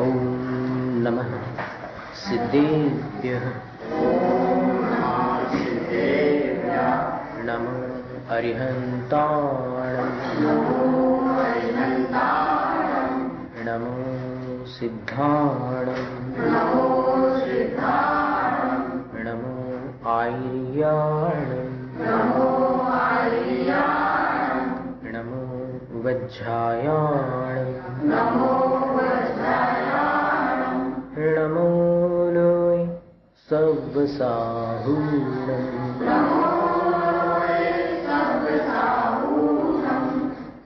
ॐ नमः सिद्धेभ्यः नमो अरिहन्ताणं नमो सिद्धाणं नमो आर्याणं नमो वज्रायाणं नमो लोय सब्बसाहूणं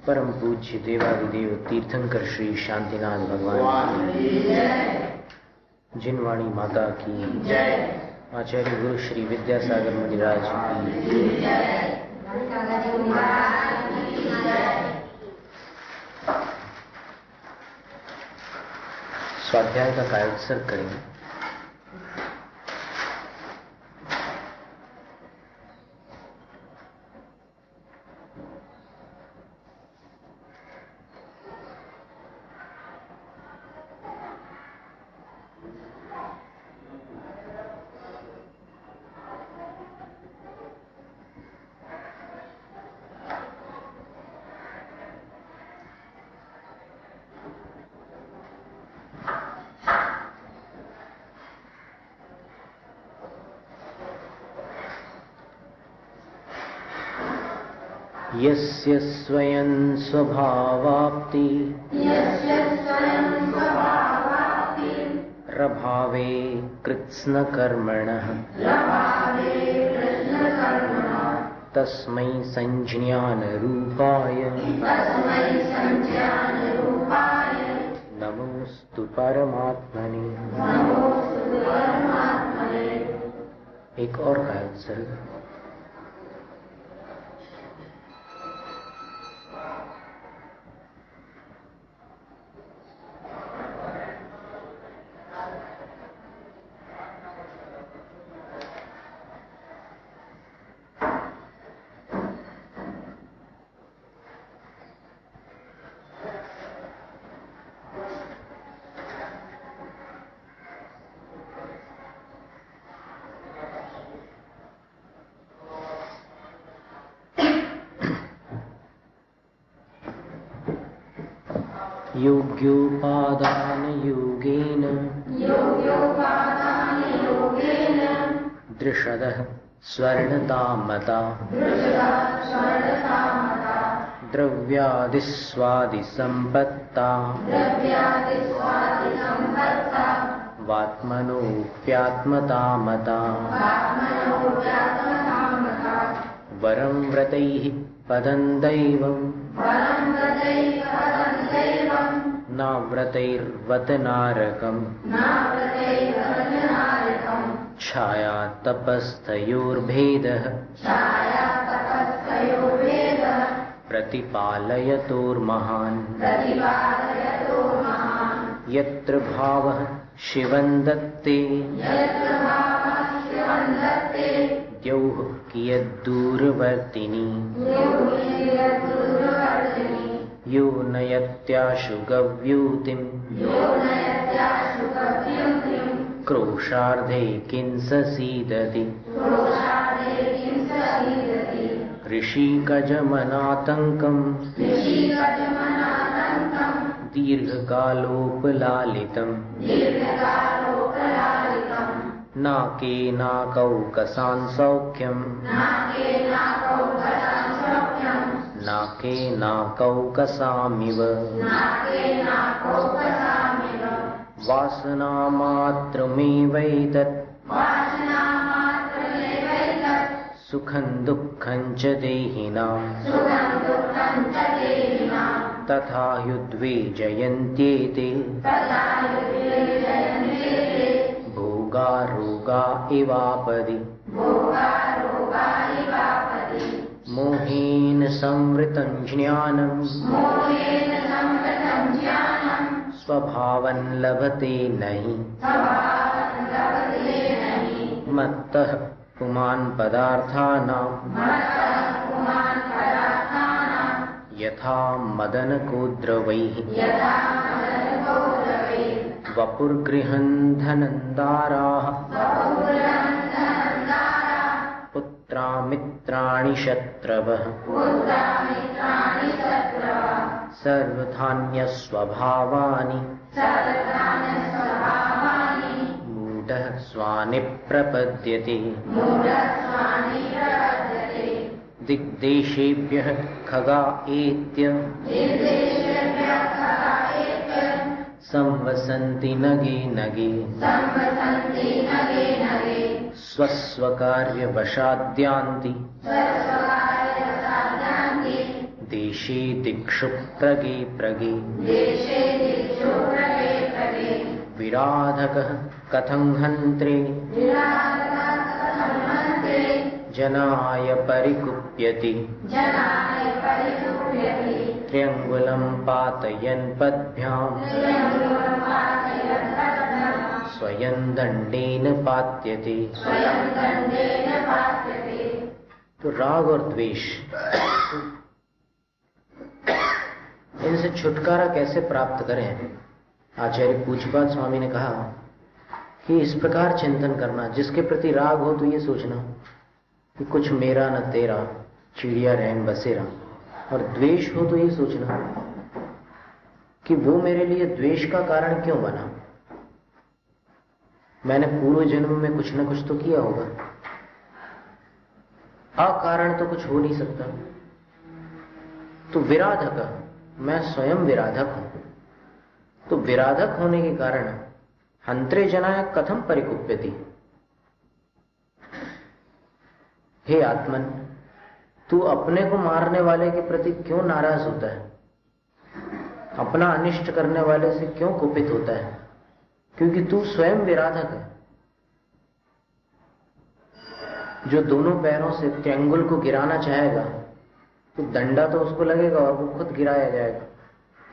परम पूज्य देवादिदेव तीर्थंकर श्री शांतिनाथ भगवान की जिनवाणी माता की जय, आचार्य गुरु श्री विद्यासागर मुनिराज की जय। स्वाध्याय का कायोत्सर्ग करेंगे। यस्य स्वयं स्वभावाप्ति प्रभावे कृत्स्न कर्मणः तस्मै संज्ञान रूपाय नमोस्तु परमात्मने। एक और कायोत्सर्ग। योग्योपादान योगेन दृषदः स्वर्णतामता द्रव्यादिस्वादिसम्पत्ता वात्मनोऽप्यात्मतामता वरं व्रतैः पदं दैवं नाव्रतैर्वत नारकम् छाया तपस्थयोर्भेदः प्रतिपालयतोर्महान् यत्र भावः शिवं दत्ते द्यौः कियद्दूरवर्तिनी यो नयत्याशु गव्यूतिं क्रोशार्धे किंससीदति ऋषिकजमनातङ्कं दीर्घकालोपलालितम् नाके नाकौकसां सौख्यं नाके नाकौकसामिव वासनामात्रमेवैतत् सुखं दुःखं च देहिनां तथा युद्वेजयन्त्येते भोगा रोगा इवापदि मोहेन संवृतं ज्ञानं स्वभावं लभते नहि मत्तः पुमान् पदार्थानां यथा मदनकोद्रवैः वपुर्गृहं धनन्दाराः पुत्रा मित्राणि शत्रवः सर्वधान्यस्वभावानि मूढः स्वानि प्रपद्यते दिग्देशेभ्यः खगा एत्य संवसन्ति नगे नगे स्वस्वकार्यवशाद्यान्ति देशे दिक्षु प्रगे प्रगे विराधकः कथं हन्त्रे जनाय परिकुप्यति त्र्यंगुलं पातयन् पद्भ्याम् स्वयं दंडेन पात्यते। तो राग और द्वेष, इनसे छुटकारा कैसे प्राप्त करें? आचार्य पूज्यपाद स्वामी ने कहा कि इस प्रकार चिंतन करना, जिसके प्रति राग हो तो ये सोचना कि कुछ मेरा न तेरा, चिड़िया रहन बसेरा, और द्वेष हो तो ये सोचना कि वो मेरे लिए द्वेष का कारण क्यों बना, मैंने पूर्व जन्म में कुछ न कुछ तो किया होगा, अकारण तो कुछ हो नहीं सकता। तो विराधक, मैं स्वयं विराधक हूं, तो विराधक होने के कारण हंत्रे जनाय कथम परिकुप्यति, हे आत्मन, तू अपने को मारने वाले के प्रति क्यों नाराज होता है, अपना अनिष्ट करने वाले से क्यों कुपित होता है? क्योंकि तू स्वयं विराधक है। जो दोनों पैरों से त्रिअंगुल को गिराना चाहेगा तो डंडा तो उसको लगेगा और वो खुद गिराया जाएगा।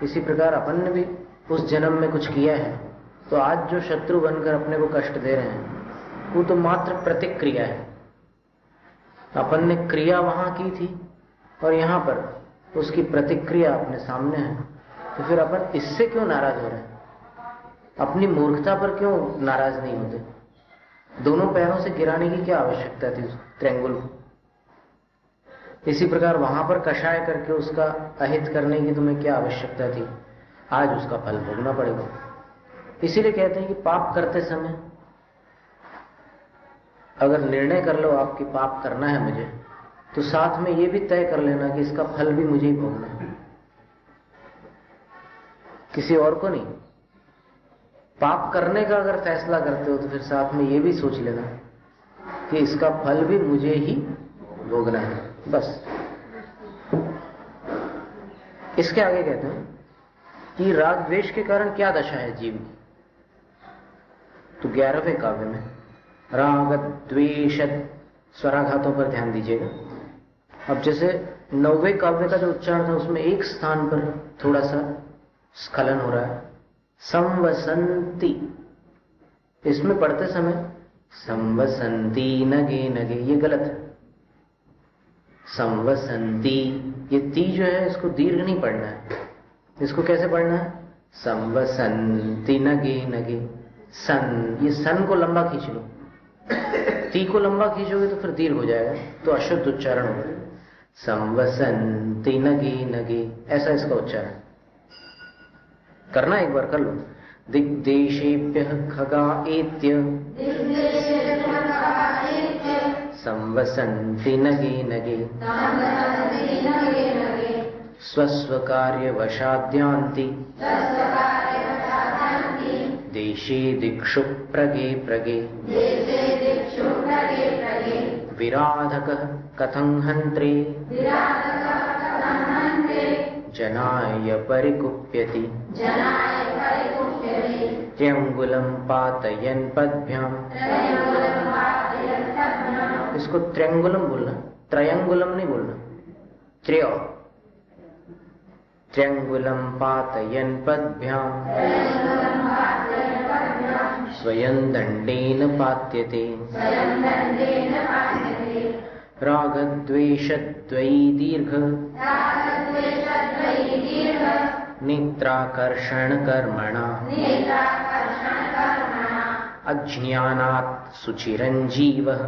इसी प्रकार अपन ने भी उस जन्म में कुछ किया है, तो आज जो शत्रु बनकर अपने को कष्ट दे रहे हैं वो तो मात्र प्रतिक्रिया है। अपन ने क्रिया वहां की थी और यहां पर उसकी प्रतिक्रिया अपने सामने है, तो फिर अपन इससे क्यों नाराज हो रहे हैं? अपनी मूर्खता पर क्यों नाराज नहीं होते? दोनों पैरों से गिराने की क्या आवश्यकता थी उस त्रिअंगुल को? इसी प्रकार वहां पर कषाय करके उसका अहित करने की तुम्हें क्या आवश्यकता थी? आज उसका फल भोगना पड़ेगा। इसीलिए कहते हैं कि पाप करते समय अगर निर्णय कर लो आपकी पाप करना है मुझे, तो साथ में ये भी तय कर लेना कि इसका फल भी मुझे ही भोगना है, किसी और को नहीं। पाप करने का अगर फैसला करते हो तो फिर साथ में ये भी सोच लेना कि इसका फल भी मुझे ही भोगना है, बस। इसके आगे कहते हैं कि राग द्वेष के कारण क्या दशा है जीव की। तो 11वें काव्य में राग द्वेष स्वराघातों पर ध्यान दीजिएगा। अब जैसे 9वें काव्य का जो उच्चारण था उसमें एक स्थान पर थोड़ा सा स्खलन हो रहा है, संवसंती। इसमें पढ़ते समय संवसंती नगे नगे, ये गलत है। संवसंती, ये ती जो है इसको दीर्घ नहीं पढ़ना है, इसको कैसे पढ़ना है? संवसंती नगे नगे। सन, ये सन को लंबा खींच लो, ती को लंबा खींचोगे तो फिर दीर्घ हो जाएगा, तो अशुद्ध उच्चारण होगा। संवसंती नगे नगे, ऐसा इसका उच्चारण करना। एक बार कर लो। दिग्देशेभ्यः खगा एत्य संवसन्ति नगे नगे स्वस्वकार्यवशाद्यान्ति देशे दिक्षु प्रगे प्रगे विराधकः कथं हन्त्रे जनाय परिकुप्यति त्र्यंगुलं पातयन् पद्भ्याम्। इसको त्र्यंगुलम बोलना, त्रयंगुलम नहीं बोलना। त्र्यंगुलं पातयन् पद्भ्याम् स्वयं दंडेन पात्यते। रागद्वेषद्वयी दीर्घ नेत्राकर्षण कर्मणा अज्ञानात् सुचिरञ्जीवः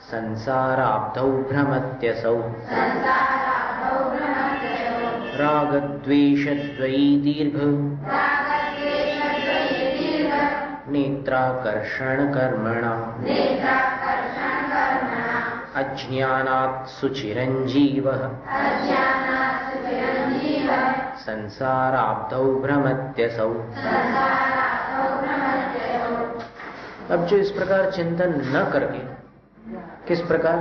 संसाराब्धौ भ्रमत्यसौ रागद्वेषद्वयी दीर्घ नेत्राकर्षणकर्मणा अज्ञानात् सुचिरञ्जीवः संसाराब्धौ भ्रमत्यसौ। अब जो इस प्रकार चिंतन न करके, किस प्रकार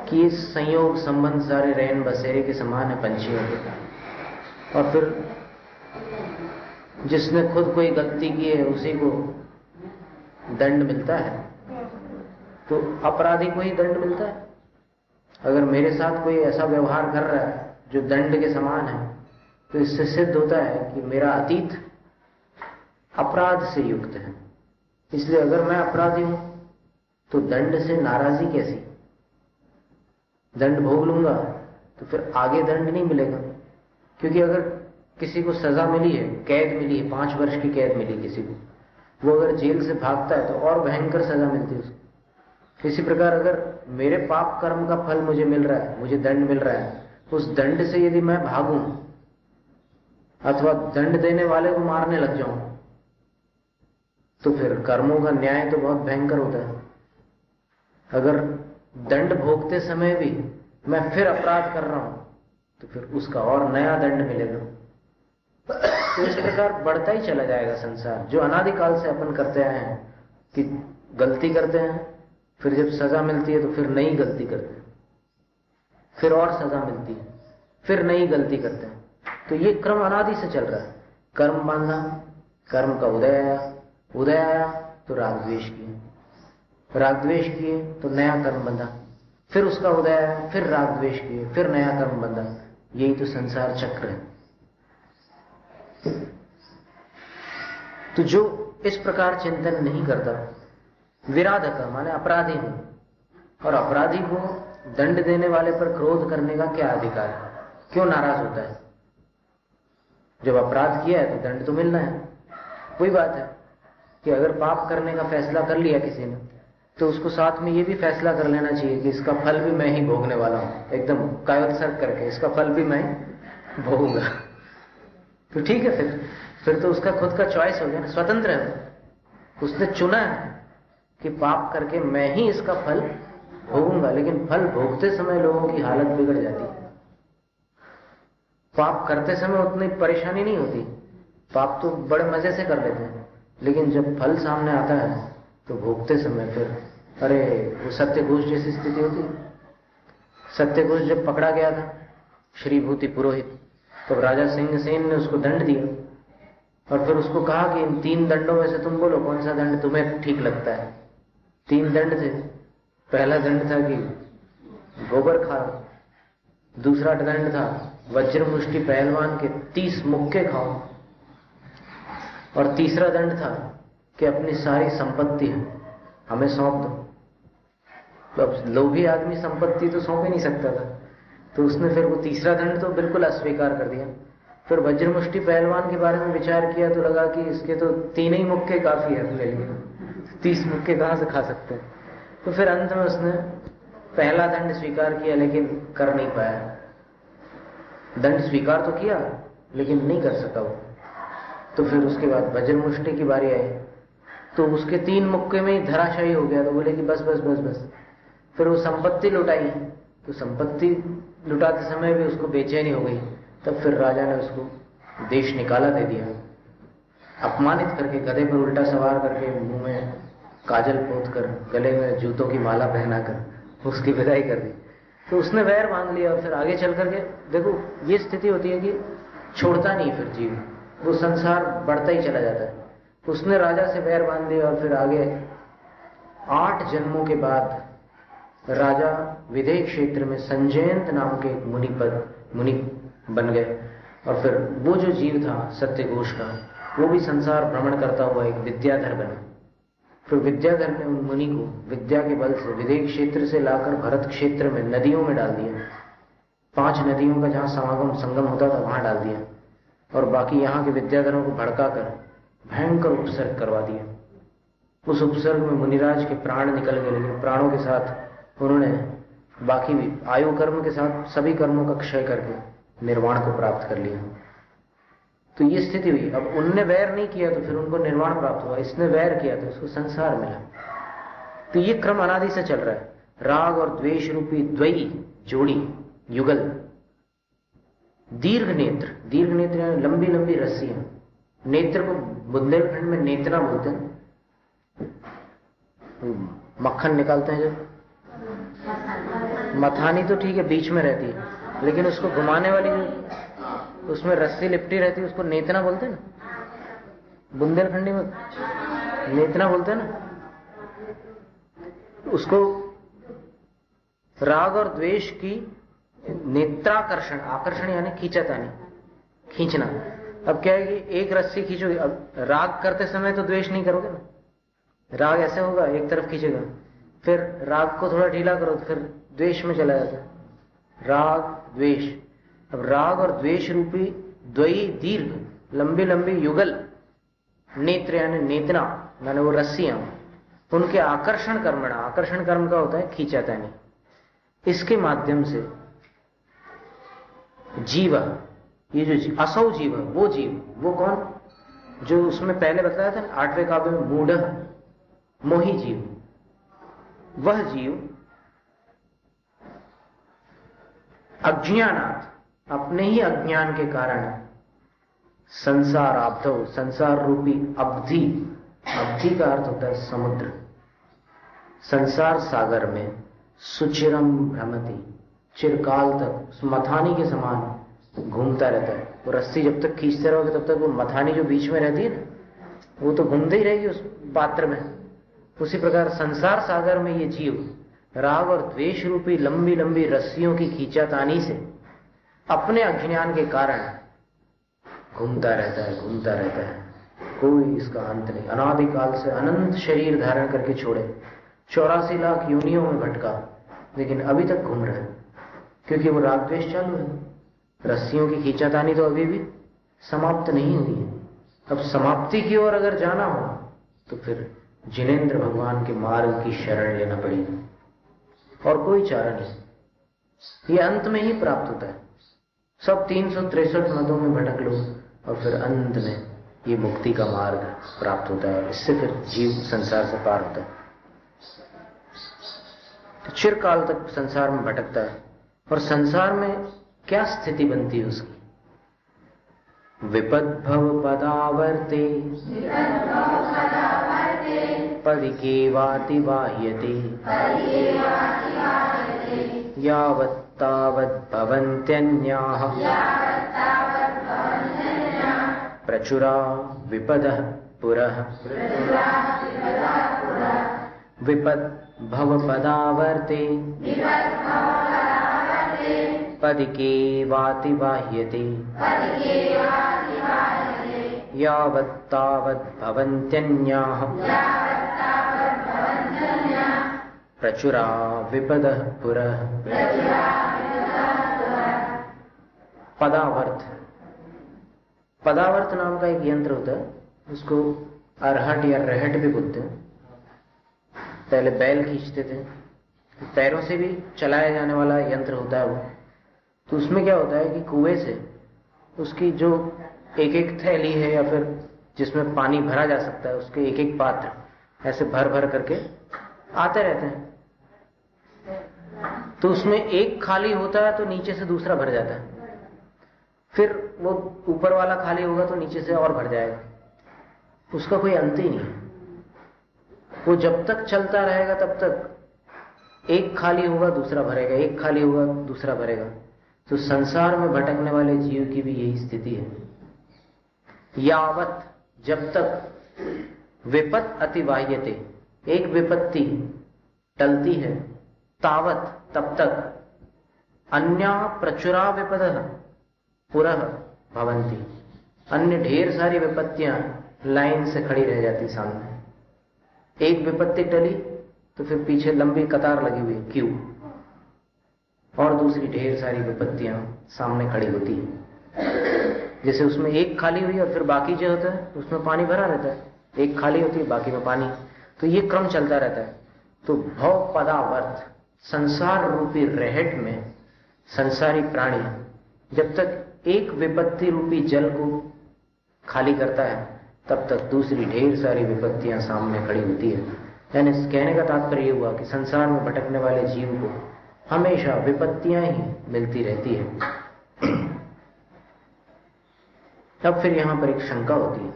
कि इस संयोग संबंध सारे रैन बसेरे के समान है पंछियों के, और फिर जिसने खुद कोई गलती की है उसी को दंड मिलता है, तो अपराधी को ही दंड मिलता है। अगर मेरे साथ कोई ऐसा व्यवहार कर रहा है जो दंड के समान है, तो इससे सिद्ध होता है कि मेरा अतीत अपराध से युक्त है। इसलिए अगर मैं अपराधी हूं तो दंड से नाराजी कैसी? दंड भोग लूंगा तो फिर आगे दंड नहीं मिलेगा। क्योंकि अगर किसी को सजा मिली है, कैद मिली है, 5 वर्ष की कैद मिली किसी को, वो अगर जेल से भागता है तो और भयंकर सजा मिलती है उसको। इसी प्रकार अगर मेरे पाप कर्म का फल मुझे मिल रहा है, मुझे दंड मिल रहा है, उस दंड से यदि मैं भागूं अथवा दंड देने वाले को मारने लग जाऊं, तो फिर कर्मों का न्याय तो बहुत भयंकर होता है। अगर दंड भोगते समय भी मैं फिर अपराध कर रहा हूं तो फिर उसका और नया दंड मिलेगा। तो इस प्रकार बढ़ता ही चला जाएगा संसार, जो अनादिकाल से अपन करते आए हैं कि गलती करते हैं, फिर जब सजा मिलती है तो फिर नई गलती करते हैं, फिर और सजा मिलती है, फिर नई गलती करते हैं। तो ये क्रम अनादि से चल रहा है। कर्म बांधा, कर्म का उदय आया तो राग द्वेष किए, राग द्वेष किए तो नया कर्म बंधा, फिर उसका उदय आया, फिर राग द्वेष किए, फिर नया कर्म बंधा। यही तो संसार चक्र है। तो जो इस प्रकार चिंतन नहीं करता, विराधक माने अपराधी हूं, और अपराधी को दंड देने वाले पर क्रोध करने का क्या अधिकार है? क्यों नाराज होता है? जब अपराध किया है तो दंड तो मिलना है। वही बात है कि अगर पाप करने का फैसला कर लिया किसी ने, तो उसको साथ में ये भी फैसला कर लेना चाहिए कि इसका फल भी मैं ही भोगने वाला हूं, एकदम कायोत्सर्ग करके इसका फल भी मैं भोगूंगा। तो ठीक है, फिर तो उसका खुद का चॉइस हो गया ना, स्वतंत्र है। उसने चुना है कि पाप करके मैं ही इसका फल भोगूंगा, लेकिन फल भोगते समय लोगों की हालत बिगड़ जाती है। पाप करते समय उतनी परेशानी नहीं होती, पाप तो बड़े मजे से कर लेते हैं, लेकिन जब फल सामने आता है तो भोगते समय फिर अरे वो सत्यघोष जैसी स्थिति होती है। सत्यघोष जब पकड़ा गया था श्रीभूति पुरोहित, तो राजा सिंहसेन ने उसको दंड दिया और फिर उसको कहा कि इन 3 दंडों में से तुम बोलो कौन सा दंड तुम्हें ठीक लगता है। 3 दंड थे। पहला दंड था कि गोबर खाओ, दूसरा दंड था वज्र मुष्टि पहलवान के 30 मुक्के खाओ, और तीसरा दंड था कि अपनी सारी संपत्ति हमें सौंप दो। तो अब लोभी आदमी संपत्ति तो सौंप ही नहीं सकता था, तो उसने फिर वो तीसरा दंड तो बिल्कुल अस्वीकार कर दिया। फिर वज्रमुष्टि पहलवान के बारे में विचार किया तो लगा कि इसके तो 3 ही मुक्के काफी है अपने लिए, 30 मुक्के कहां से खा सकते हैं। तो फिर अंत में उसने पहला दंड स्वीकार किया, लेकिन कर नहीं पाया। दंड स्वीकार तो किया लेकिन नहीं कर सका वो। तो फिर उसके बाद वज्रमुष्टि की बारी आई, तो उसके 3 मुक्के में ही धराशायी हो गया। तो बोले कि बस बस बस बस। फिर वो संपत्ति लुटाई, तो संपत्ति लुटाते समय भी उसको बेचैनी हो गई। तब फिर राजा ने उसको देश निकाला दे दिया, अपमानित करके, गधे पर उल्टा सवार करके, मुंह में काजल पोत कर, गले में जूतों की माला पहनाकर उसकी विदाई कर दी। तो उसने वैर बांध लिया और फिर आगे चल करके देखो ये स्थिति होती है कि छोड़ता नहीं फिर जीव, वो संसार बढ़ता ही चला जाता है। उसने राजा से वैर बांध लिया और फिर आगे 8 जन्मों के बाद राजा विदेह क्षेत्र में संजयंत नाम के मुनि बन गए। और फिर वो जो जीव था सत्यघोष का, वो भी संसार भ्रमण करता हुआ एक विद्याधर बना। फिर विद्याधर ने उन मुनि को विद्या के बल से विदेह क्षेत्र से लाकर भरत क्षेत्र में नदियों में डाल दिया। 5 नदियों का जहां संगम होता था वहां डाल दिया। और बाकी यहाँ के विद्याधरों को भड़काकर भयंकर उपसर्ग करवा दिया। उस उपसर्ग में मुनिराज के प्राण निकल गए, लेकिन प्राणों के साथ उन्होंने बाकी भी आयु कर्म के साथ सभी कर्मों का क्षय करके निर्वाण को प्राप्त कर लिया। तो ये स्थिति हुई। अब उनने वैर नहीं किया तो फिर उनको निर्वाण प्राप्त हुआ, इसने वैर किया तो उसको संसार मिला। तो ये क्रम अनादि से चल रहा है। राग और द्वेष रूपी द्वयी जोड़ी, युगल, दीर्घ नेत्र, दीर्घ नेत्र यानी लंबी लंबी रस्सियां। नेत्र को बुंदेलखंड में नेत्रा बोलते हैं, मक्खन निकालते हैं जब। मथानी तो ठीक है बीच में रहती है, लेकिन उसको घुमाने वाली जो उसमें रस्सी लिपटी रहती है उसको नेतना बोलते हैं ना, बुंदेलखंडी में नेतना बोलते हैं ना उसको। राग और द्वेष की नेत्राकर्षण, आकर्षण यानी खींचातानी, खींचना। अब क्या है कि एक रस्सी खींचोगे, अब राग करते समय तो द्वेष नहीं करोगे ना, राग ऐसे होगा एक तरफ खींचेगा, फिर राग को थोड़ा ढीला करो तो फिर द्वेष में चला जाता है, राग द्वेष। अब राग और द्वेष रूपी द्वयी दीर्घ लंबी लंबी युगल नेत्र यानी नेतना माने वो रस्सियां, उनके आकर्षण कर्मणा, आकर्षण कर्म का होता है खींचातानी, इसके माध्यम से जीव, ये जो असौ जीव, वो जीव, वो कौन, जो उसमें पहले बताया था ना 8वें काव्य में, मूढ़ मोही जीव, वह जीव अज्ञानात्, अपने ही अज्ञान के कारण संसार आब्धौ, संसार रूपी अवधि, अवधि का अर्थ होता है समुद्र, संसार सागर में सुचिरम भ्रमति, चिरकाल तक मथानी के समान घूमता रहता है। वो रस्सी जब तक खींचते रहोगे तब तक वो मथानी जो बीच में रहती है ना, वो तो घूमते ही रहेगी उस पात्र में। उसी प्रकार संसार सागर में ये जीव राग और द्वेष रूपी लंबी लंबी रस्सियों की खींचातानी से अपने अज्ञान के कारण घूमता रहता है, घूमता रहता है, कोई इसका अंत नहीं। अनादिकाल से अनंत शरीर धारण करके छोड़े, 84 लाख योनियों में भटका, लेकिन अभी तक घूम रहा है, क्योंकि वो राग द्वेष चालू है। रस्सियों की खींचातानी तो अभी भी समाप्त नहीं हुई है। अब समाप्ति की ओर अगर जाना हो तो फिर जिनेंद्र भगवान के मार्ग की शरण लेना पड़ेगी, और कोई चारा नहीं। ये अंत में ही प्राप्त होता है। सब 363 मदों में भटक लो और फिर अंत में ये मुक्ति का मार्ग प्राप्त होता है, इससे फिर जीव संसार से पार होता है। तो चिरकाल तक संसार में भटकता है, और संसार में क्या स्थिति बनती है उसकी, विपद्भव पदावर्ते पदिकेवाति बाह्यते यावत्तावत् भवन्त्यन्याः प्रचुरा विपदः पुरः। विपद्भव पदावर्ते पदिकेवाति बाह्यते यावत्तावत् भवन्त्यन्याः प्रचुरा विपदः पुरः। पदावर्त, पदावर्त नाम का एक यंत्र होता है, उसको अरहट या रहट भी बोलते हैं। पहले बैल खींचते थे, पैरों से भी चलाया जाने वाला यंत्र होता है वो। तो उसमें क्या होता है कि कुएं से उसकी जो एक एक थैली है या फिर जिसमें पानी भरा जा सकता है, उसके एक एक पात्र ऐसे भर भर करके आते रहते हैं। तो उसमें एक खाली होता है तो नीचे से दूसरा भर जाता है, फिर वो ऊपर वाला खाली होगा तो नीचे से और भर जाएगा। उसका कोई अंत ही नहीं है। वो जब तक चलता रहेगा तब तक एक खाली होगा दूसरा भरेगा, एक खाली होगा दूसरा भरेगा। तो संसार में भटकने वाले जीव की भी यही स्थिति है। यावत, जब तक विपत अतिवाह्यते, एक विपत्ति टलती है, तावत, तब तक अन्या प्रचुरा विपदः पुरः भवन्ति, अन्य ढेर सारी विपत्तियां लाइन से खड़ी रह जाती सामने। एक विपत्ति टली तो फिर पीछे लंबी कतार लगी हुई क्यू, और दूसरी ढेर सारी विपत्तियां सामने खड़ी होती है। जैसे उसमें एक खाली हुई और फिर बाकी जो होता है उसमें पानी भरा रहता है, एक खाली होती है बाकी में पानी, तो ये क्रम चलता रहता है। तो भव पदावर्थ संसार रूपी रहट में संसारी प्राणी जब तक एक विपत्ति रूपी जल को खाली करता है तब तक दूसरी ढेर सारी विपत्तियां सामने खड़ी होती है। यानी कहने का तात्पर्य हुआ कि संसार में भटकने वाले जीव को हमेशा विपत्तियां ही मिलती रहती है। तब फिर यहां पर एक शंका होती है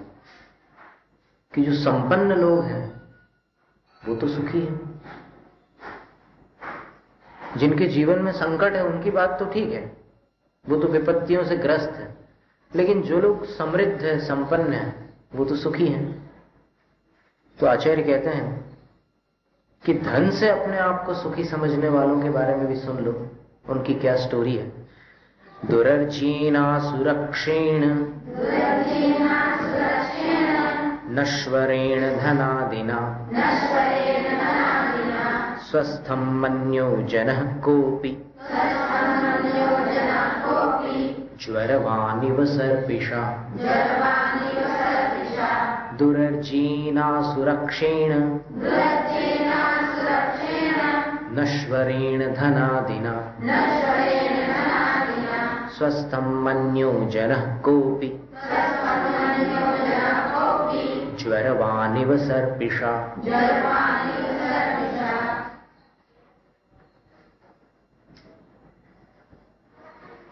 कि जो संपन्न लोग हैं वो तो सुखी हैं, जिनके जीवन में संकट है उनकी बात तो ठीक है, वो तो विपत्तियों से ग्रस्त है, लेकिन जो लोग समृद्ध है, संपन्न है, वो तो सुखी हैं। तो आचार्य कहते हैं कि धन से अपने आप को सुखी समझने वालों के बारे में भी सुन लो, उनकी क्या स्टोरी है। दुरर्जीना सुरक्षेण नश्वरेण धनादिना स्वस्थं मन्यो जनः कोऽपि ज्वरवानिव सर्पिषा। दुरर्जीना सुरक्षेण नश्वरेण धनादिना स्वस्थं मन्यो जनः कोऽपि ज्वरवानिव सर्पिषा।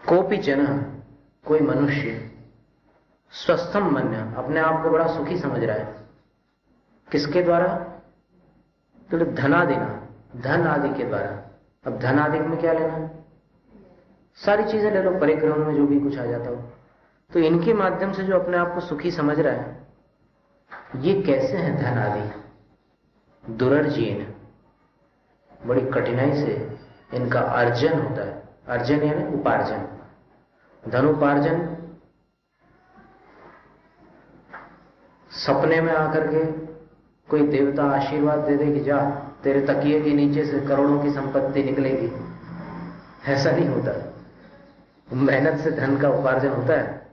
कोपि जनः कोई मनुष्य स्वस्थम मन्य अपने आप को बड़ा सुखी समझ रहा है, किसके द्वारा? तो धनादिना, धन आदि के द्वारा। अब धन आदि में क्या लेना, सारी चीजें ले लो, परिक्रम में जो भी कुछ आ जाता हो, तो इनके माध्यम से जो अपने आप को सुखी समझ रहा है, ये कैसे है धन आदि? दुरर्जीन, बड़ी कठिनाई से इनका अर्जन होता है। अर्जन यानी उपार्जन, धनोपार्जन। सपने में आकर के कोई देवता आशीर्वाद दे दे कि जा तेरे तकिए के नीचे से करोड़ों की संपत्ति निकलेगी, ऐसा नहीं होता। मेहनत से धन का उपार्जन होता है,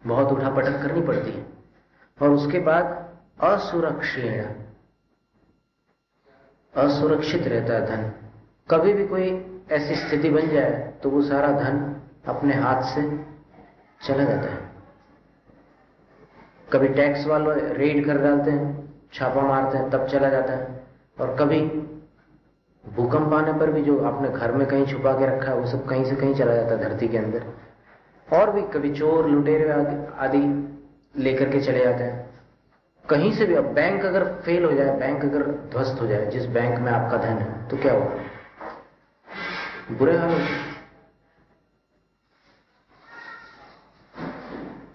बहुत उठापटक करनी पड़ती है। और उसके बाद असुरक्षित, असुरक्षित रहता है धन। कभी भी कोई ऐसी स्थिति बन जाए तो वो सारा धन अपने हाथ से चला जाता है। कभी टैक्स वाले रेड कर डालते हैं, छापा मारते हैं, तब चला जाता है। और कभी भूकंप आने पर भी जो आपने घर में कहीं छुपा के रखा है वो सब कहीं से कहीं चला जाता है धरती के अंदर। और भी कभी चोर लुटेरे आदि लेकर के चले जाते हैं कहीं से भी। अब बैंक अगर फेल हो जाए, बैंक अगर ध्वस्त हो जाए, जिस बैंक में आपका धन है, तो क्या होगा? बुरे हाल होते।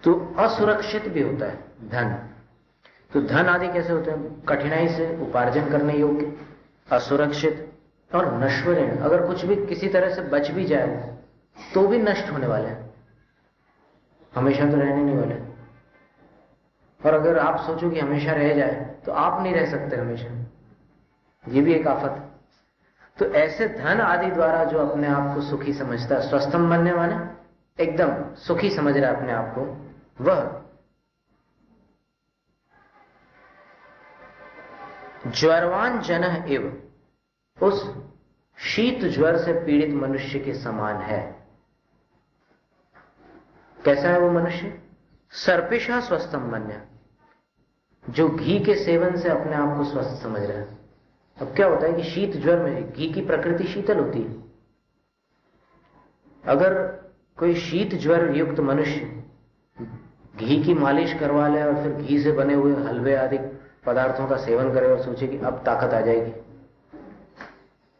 तो असुरक्षित भी होता है धन। तो धन आदि कैसे होते हैं? कठिनाई से उपार्जन करने योग्य, असुरक्षित और नश्वर। अगर कुछ भी किसी तरह से बच भी जाए तो भी नष्ट होने वाले हैं, हमेशा तो रहने नहीं वाले। और अगर आप सोचो कि हमेशा रह जाए तो आप नहीं रह सकते हमेशा, ये भी एक आफत। तो ऐसे धन आदि द्वारा जो अपने आप को सुखी समझता है, स्वस्थम बनने वाले एकदम सुखी समझ रहा है अपने आप को, वह ज्वरवान जनः एव, उस शीत ज्वर से पीड़ित मनुष्य के समान है। कैसा है वो मनुष्य? सर्पिषा स्वस्थम मन्य, जो घी के सेवन से अपने आप को स्वस्थ समझ रहा है। अब क्या होता है कि शीत ज्वर में घी की प्रकृति शीतल होती है। अगर कोई शीत ज्वर युक्त मनुष्य घी की मालिश करवा ले और फिर घी से बने हुए हलवे आदि पदार्थों का सेवन करे और सोचे कि अब ताकत आ जाएगी,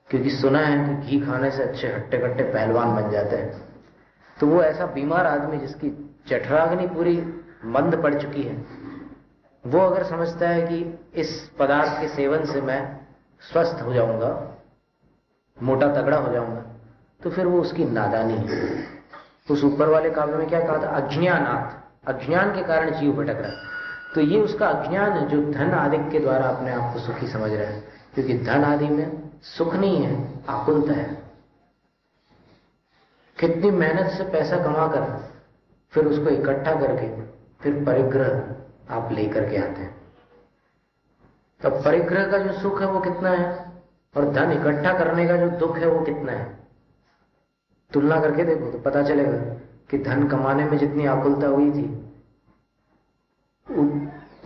क्योंकि सुना है कि घी खाने से अच्छे हट्टे कट्टे पहलवान बन जाते हैं, तो वो ऐसा बीमार आदमी जिसकी जठराग्नि पूरी मंद पड़ चुकी है, वो अगर समझता है कि इस पदार्थ के सेवन से मैं स्वस्थ हो जाऊंगा, मोटा तगड़ा हो जाऊंगा, तो फिर वो उसकी नादानी है। उस ऊपर वाले काव्य में क्या कहा था? अज्ञानात्, अज्ञान के कारण जीव भटक रहा है। तो ये उसका अज्ञान है जो धन आदि के द्वारा अपने आप को सुखी समझ रहा है, क्योंकि धन आदि में सुख नहीं है, आकुलता है। कितनी मेहनत से पैसा कमाकर फिर उसको इकट्ठा करके फिर परिग्रह आप लेकर के आते हैं। तब परिग्रह का जो सुख है वो कितना है और धन इकट्ठा करने का जो दुख है वो कितना है, तुलना करके देखो तो पता चलेगा कि धन कमाने में जितनी आकुलता हुई थी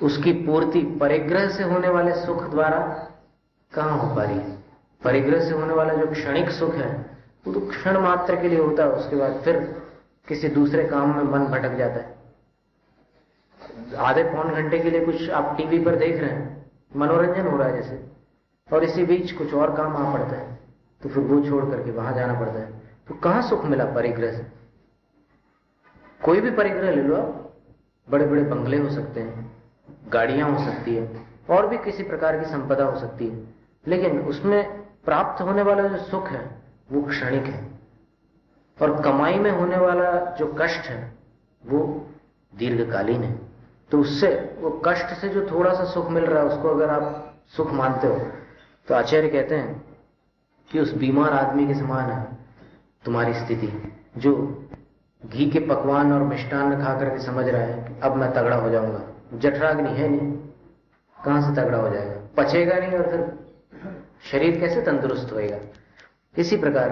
उसकी पूर्ति परिग्रह से होने वाले सुख द्वारा कहां हो पा रही है। परिग्रह से होने वाला जो क्षणिक सुख है वो तो क्षण मात्र के लिए होता है, उसके बाद फिर किसी दूसरे काम में मन भटक जाता है। आधे पौन घंटे के लिए कुछ आप टीवी पर देख रहे हैं, मनोरंजन हो रहा है जैसे, और इसी बीच कुछ और काम आ पड़ता है तो फिर वो छोड़ करके वहां जाना पड़ता है। तो कहां सुख मिला परिग्रह से? कोई भी परिग्रह ले लो आप, बड़े बड़े बंगले हो सकते हैं, गाड़ियां हो सकती है, और भी किसी प्रकार की संपदा हो सकती है, लेकिन उसमें प्राप्त होने वाला जो सुख है वो क्षणिक है, और कमाई में होने वाला जो कष्ट है वो दीर्घकालीन है। तो उससे वो कष्ट से जो थोड़ा सा सुख मिल रहा है उसको अगर आप सुख मानते हो तो आचार्य कहते हैं कि उस बीमार आदमी के समान है तुम्हारी स्थिति, जो घी के पकवान और मिष्टान्न खा करके समझ रहा है कि अब मैं तगड़ा हो जाऊंगा। जठराग्नि है नहीं, कहां से तगड़ा हो जाएगा, पचेगा नहीं, और फिर शरीर कैसे तंदुरुस्त होएगा। इसी प्रकार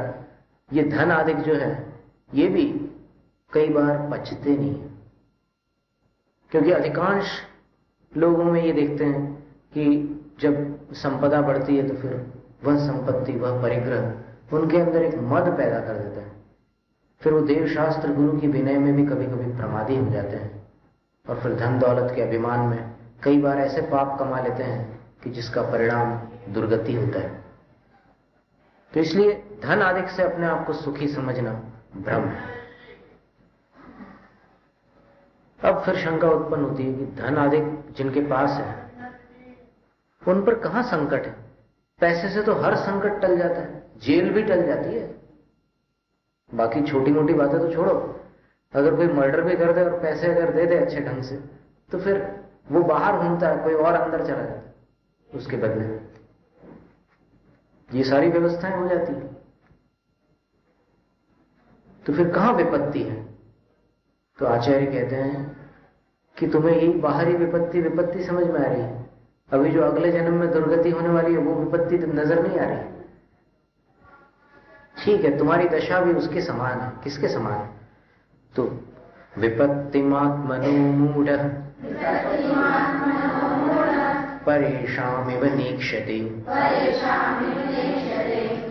ये धन आदि जो है ये भी कई बार पचते नहीं है, क्योंकि अधिकांश लोगों में ये देखते हैं कि जब संपदा बढ़ती है तो फिर वह संपत्ति, वह परिग्रह उनके अंदर एक मद पैदा कर देता है। फिर वो देवशास्त्र गुरु की विनय में भी कभी कभी प्रमादी हो जाते हैं, और फिर धन दौलत के अभिमान में कई बार ऐसे पाप कमा लेते हैं कि जिसका परिणाम दुर्गति होता है। तो इसलिए धन आदि से अपने आप को सुखी समझना भ्रम है। अब फिर शंका उत्पन्न होती है कि धन आदि जिनके पास है उन पर कहां संकट है? पैसे से तो हर संकट टल जाता है, जेल भी टल जाती है। बाकी छोटी मोटी बातें तो छोड़ो, अगर कोई मर्डर भी कर दे और पैसे अगर दे दे अच्छे ढंग से तो फिर वो बाहर घूमता है, कोई और अंदर चला जाता है उसके बदले। ये सारी व्यवस्थाएं हो जाती है, तो फिर कहां विपत्ति है? तो आचार्य कहते हैं कि तुम्हें यही बाहरी विपत्ति समझ में आ रही है, अभी जो अगले जन्म में दुर्गति होने वाली है वो विपत्ति तो नजर नहीं आ रही। ठीक है, तुम्हारी दशा भी उसके समान है। किसके समान है? तो विपत्तिमात्मनो मूढ़ परेशामिव नीक्षते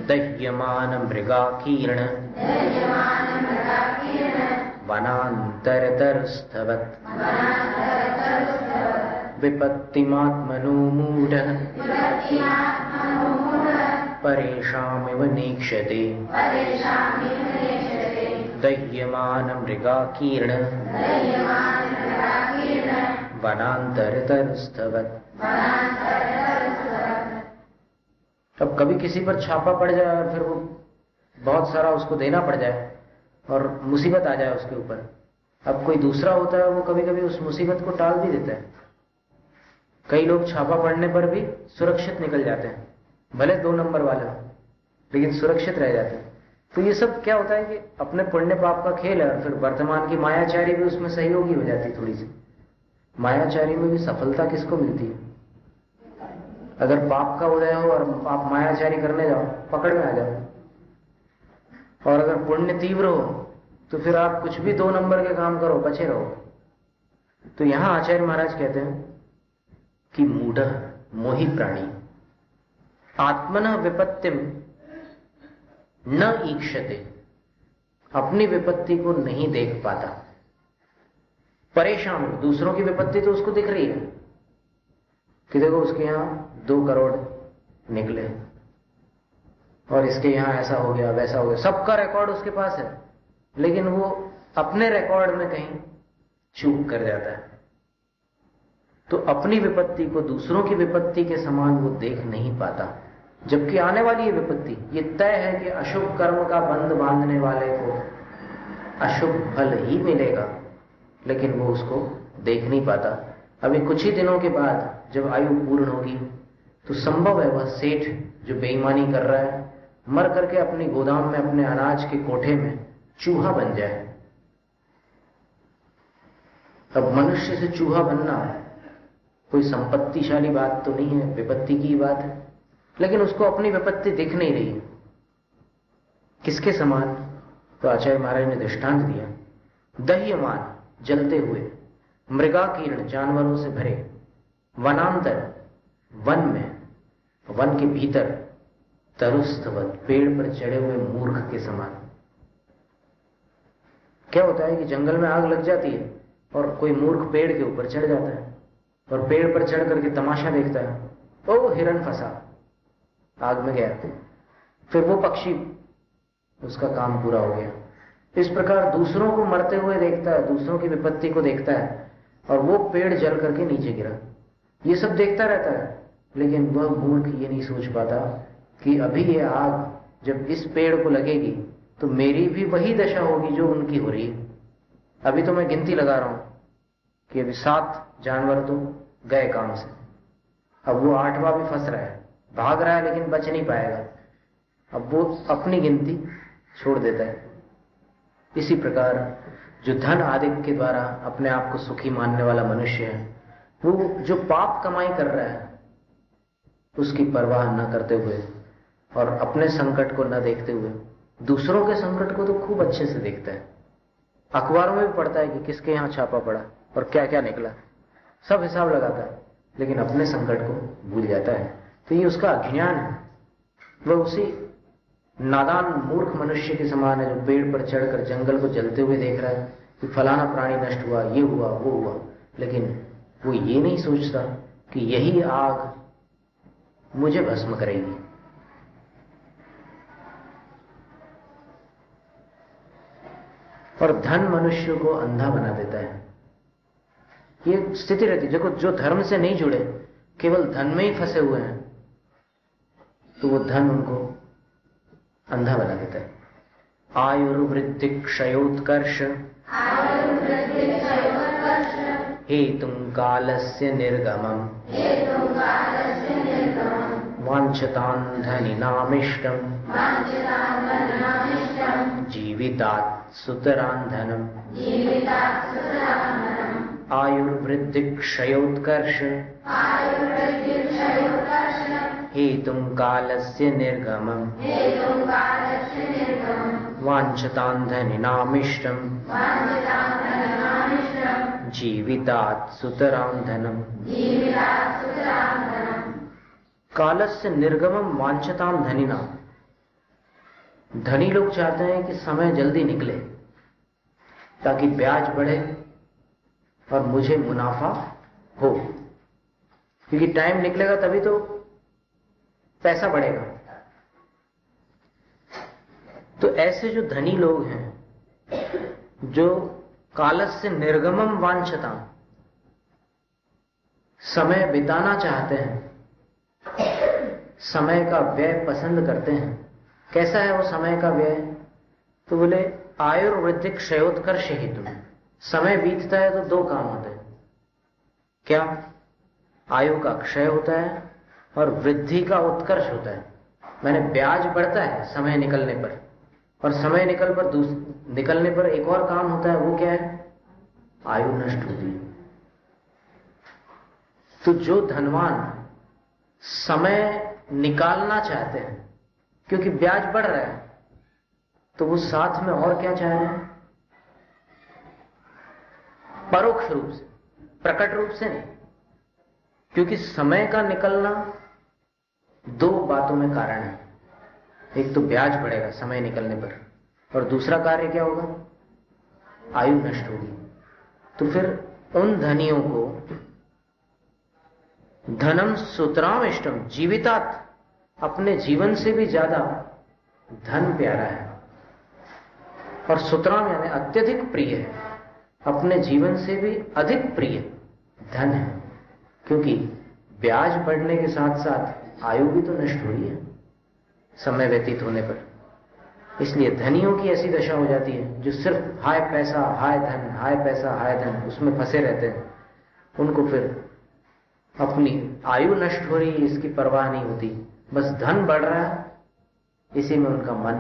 दह्यमान मृगाकीर्ण वनान्तरतरस्थवत्। विपत्तिमात्मनो मूढ़ परेशामिव नीक्षते दह्यमान मृगाकीर्ण वनान्तरतरस्थवत्। अब कभी किसी पर छापा पड़ जाए और फिर वो बहुत सारा उसको देना पड़ जाए और मुसीबत आ जाए उसके ऊपर, अब कोई दूसरा होता है वो कभी कभी उस मुसीबत को टाल भी देता है। कई लोग छापा पड़ने पर भी सुरक्षित निकल जाते हैं, भले 2 नंबर वाले हो लेकिन सुरक्षित रह जाते हैं। तो ये सब क्या होता है कि अपने पुण्य पाप का खेल है, और फिर वर्तमान की मायाचारी भी उसमें सहयोगी हो जाती है थोड़ी सी। मायाचारी में भी सफलता किसको मिलती है? अगर पाप का उदय हो और आप मायाचारी करने जाओ, पकड़ में आ जाओ, और अगर पुण्य तीव्र हो तो फिर आप कुछ भी 2 नंबर के काम करो, बचे रहो। तो यहां आचार्य महाराज कहते हैं कि मूढ़ मोही प्राणी आत्मनः विपत्तिम न ईक्षते, अपनी विपत्ति को नहीं देख पाता। परेशान, दूसरों की विपत्ति तो उसको दिख रही है कि देखो उसके यहां 2 करोड़ निकले और इसके यहां ऐसा हो गया वैसा हो गया, सबका रिकॉर्ड उसके पास है, लेकिन वो अपने रिकॉर्ड में कहीं चूक कर जाता है। तो अपनी विपत्ति को दूसरों की विपत्ति के समान वो देख नहीं पाता, जबकि आने वाली ये विपत्ति ये तय है कि अशुभ कर्म का बंध बांधने वाले को अशुभ फल ही मिलेगा, लेकिन वो उसको देख नहीं पाता। अभी कुछ ही दिनों के बाद जब आयु पूर्ण होगी तो संभव है वह सेठ जो बेईमानी कर रहा है मर करके अपनी गोदाम में, अपने अनाज के कोठे में चूहा बन जाए। अब मनुष्य से चूहा बनना कोई संपत्तिशाली बात तो नहीं है, विपत्ति की बात है, लेकिन उसको अपनी विपत्ति दिख नहीं रही है। किसके समान? तो आचार्य महाराज ने दृष्टांत दिया, दह्यमान जलते हुए, मृगाकीर्ण जानवरों से भरे, वनांतर वन में, वन के भीतर, तरुस्तवत पेड़ पर चढ़े हुए मूर्ख के समान। क्या होता है कि जंगल में आग लग जाती है और कोई मूर्ख पेड़ के ऊपर चढ़ जाता है और पेड़ पर चढ़ करके तमाशा देखता है, ओ हिरन फंसा, आग में गया, फिर वो पक्षी, उसका काम पूरा हो गया। इस प्रकार दूसरों को मरते हुए देखता है, दूसरों की विपत्ति को देखता है, और वो पेड़ जल करके नीचे गिरा, ये सब देखता रहता है, लेकिन वह मूर्ख ये नहीं सोच पाता कि अभी ये आग जब इस पेड़ को लगेगी तो मेरी भी वही दशा होगी जो उनकी हो रही है। अभी तो मैं गिनती लगा रहा हूं कि अभी 7 जानवर तो गए काम से, अब वो 8वां भी फंस रहा है, भाग रहा है लेकिन बच नहीं पाएगा, अब वो अपनी गिनती छोड़ देता है। इसी प्रकार जो धन आदि के द्वारा अपने आप को सुखी मानने वाला मनुष्य है, वो जो पाप कमाई कर रहा है उसकी परवाह न करते हुए और अपने संकट को न देखते हुए दूसरों के संकट को तो खूब अच्छे से देखता है। अखबारों में भी पढ़ता है कि किसके यहां छापा पड़ा और क्या क्या निकला, सब हिसाब लगाता है, लेकिन अपने संकट को भूल जाता है। तो ये उसका अज्ञान है। वह उसी नादान मूर्ख मनुष्य के समान है जो पेड़ पर चढ़कर जंगल को जलते हुए देख रहा है कि फलाना प्राणी नष्ट हुआ, ये हुआ, वो हुआ, लेकिन वो ये नहीं सोचता कि यही आग मुझे भस्म करेगी। और धन मनुष्य को अंधा बना देता है। ये स्थिति रहती है। देखो, जो धर्म से नहीं जुड़े, केवल धन में ही फंसे हुए हैं, तो वो धन उनको अंधा बना देता है। आयुर्वृद्धि क्षयोत्कर्ष हेतुं कालस्य निर्गमम् वाञ्छतां धनिनामिष्टम् जीवितात् सुतरां धनम्। आयुर्वृद्धि क्षयोत्कर्ष हेतुं कालस्य निर्गमम् वाञ्छतां धनिनामिष्टम् जीवितात् सुतरां धनम्। कालस्य निर्गमम् वाञ्छतां धनिनाम्। धनी लोग चाहते हैं कि समय जल्दी निकले ताकि ब्याज बढ़े और मुझे मुनाफा हो, क्योंकि टाइम निकलेगा तभी तो पैसा बढ़ेगा। तो ऐसे जो धनी लोग हैं जो कालस्य निर्गमम वांछता, समय बिताना चाहते हैं, समय का व्यय पसंद करते हैं। कैसा है वो समय का व्यय? तो बोले आयुर्वृद्धि क्षयोत्कर्ष हेतु। समय बीतता है तो 2 काम होते हैं। क्या? आयु का क्षय होता है और वृद्धि का उत्कर्ष होता है। मैंने ब्याज बढ़ता है समय निकलने पर, और समय निकलने पर एक और काम होता है, वो क्या है? आयु नष्ट होती है। तो जो धनवान समय निकालना चाहते हैं क्योंकि ब्याज बढ़ रहा है, तो वो साथ में और क्या चाह रहे हैं? परोक्ष रूप से, प्रकट रूप से नहीं, क्योंकि समय का निकलना 2 बातों में कारण है। एक तो ब्याज बढ़ेगा समय निकलने पर, और दूसरा कार्य क्या होगा? आयु नष्ट होगी। तो फिर उन धनियों को धनम सुतराम इष्टम जीवितात, अपने जीवन से भी ज्यादा धन प्यारा है, और सुतराम यानी अत्यधिक प्रिय है, अपने जीवन से भी अधिक प्रिय धन है, क्योंकि ब्याज बढ़ने के साथ साथ आयु भी तो नष्ट हो रही है समय व्यतीत होने पर। इसलिए धनियों की ऐसी दशा हो जाती है जो सिर्फ हाय पैसा हाय धन, हाय पैसा हाय धन, उसमें फंसे रहते हैं। उनको फिर अपनी आयु नष्ट हो रही है इसकी परवाह नहीं होती, बस धन बढ़ रहा है इसी में उनका मन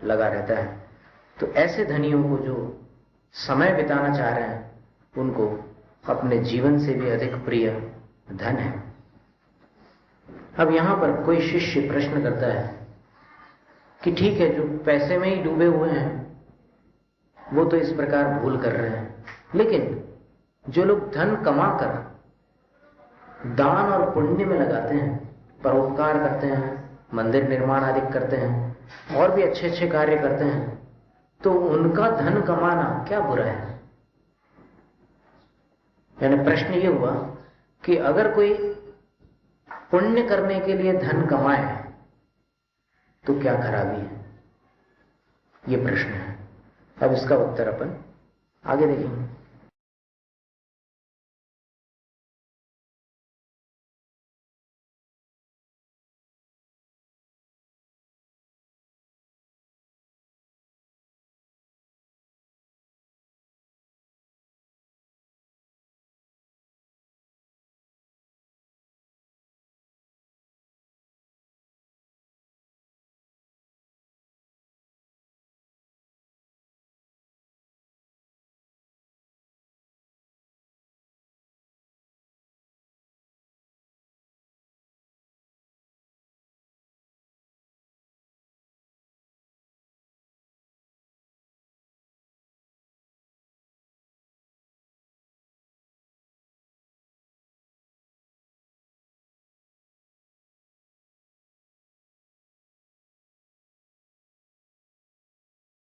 लगा रहता है। तो ऐसे धनियों को जो समय बिताना चाह रहे हैं, उनको अपने जीवन से भी अधिक प्रिय धन है। अब यहां पर कोई शिष्य प्रश्न करता है कि ठीक है, जो पैसे में ही डूबे हुए हैं वो तो इस प्रकार भूल कर रहे हैं, लेकिन जो लोग धन कमाकर दान और पुण्य में लगाते हैं, परोपकार करते हैं, मंदिर निर्माण आदि करते हैं और भी अच्छे अच्छे कार्य करते हैं, तो उनका धन कमाना क्या बुरा है? यानी प्रश्न ये हुआ कि अगर कोई पुण्य करने के लिए धन कमाए तो क्या खराबी है? ये प्रश्न है। अब इसका उत्तर अपन आगे देखेंगे।